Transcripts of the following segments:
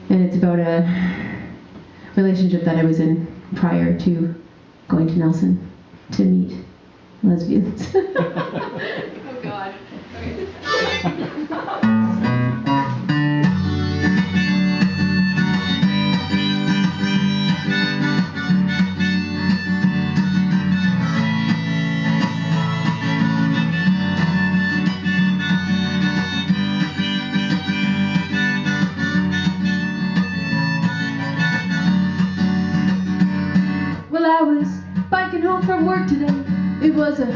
And it's about a relationship that I was in prior to going to Nelson to meet lesbians. Oh God. Well, I was biking home from work today. It was a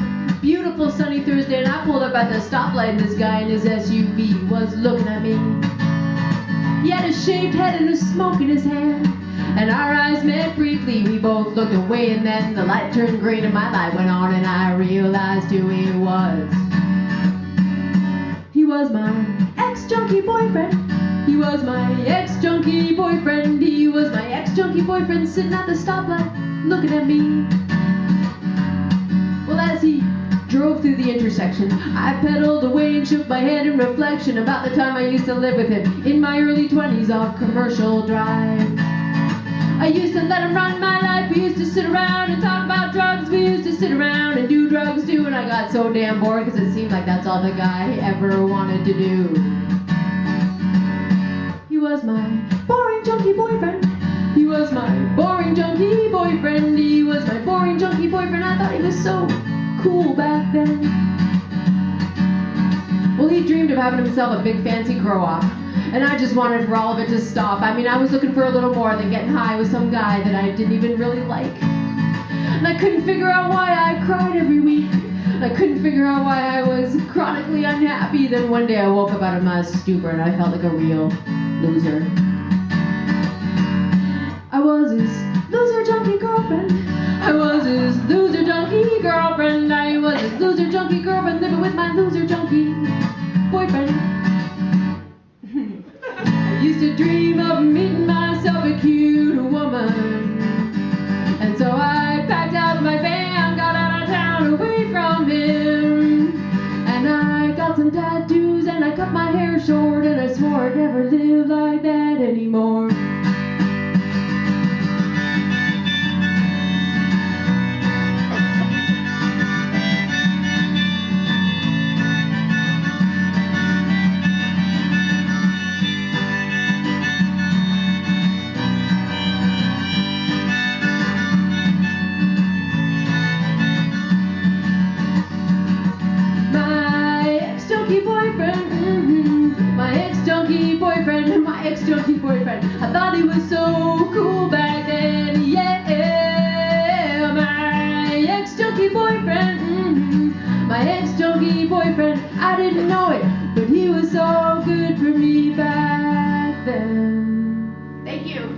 beautiful sunny Thursday, and I pulled up at the stoplight, and this guy in his SUV was looking at me. He had a shaved head and a smoke in his hand, and our eyes met briefly. We both looked away, and then the light turned green and my light went on, and I realized who he was. He was my ex-junkie boyfriend. He was my ex-junkie boyfriend. He was my ex-junkie boyfriend sitting at the stoplight looking at me. Well, as he drove through the intersection, I pedaled away and shook my head in reflection about the time I used to live with him in my early 20s off Commercial Drive. I used to let him run my life. We used to sit around and talk about drugs. We used to sit around and do drugs too, and I got so damn bored because it seemed like that's all the guy ever wanted to do. He was my boring junkie boyfriend. He was my boring junkie boyfriend. He was my boring junkie boyfriend. I thought he was so cool back then. Well, he dreamed of having himself a big fancy grow-up, and I just wanted for all of it to stop. I mean, I was looking for a little more than getting high with some guy that I didn't even really like. And I couldn't figure out why I cried every week. I couldn't figure out why I was chronically unhappy. Then one day I woke up out of my stupor and I felt like a real loser. I was his loser junkie girlfriend. I was his loser junkie girlfriend. I was his loser junkie girlfriend living with my loser junkie boyfriend. I used to dream of meeting myself a cute woman, and so I packed up my van, got out of town away from him, and I got some tattoos and I cut my hair short, and I swore I'd never live like that anymore. My ex-junkie boyfriend, I thought he was so cool back then, yeah, my ex-junkie boyfriend, my ex-junkie boyfriend, I didn't know it, but he was so good for me back then. Thank you.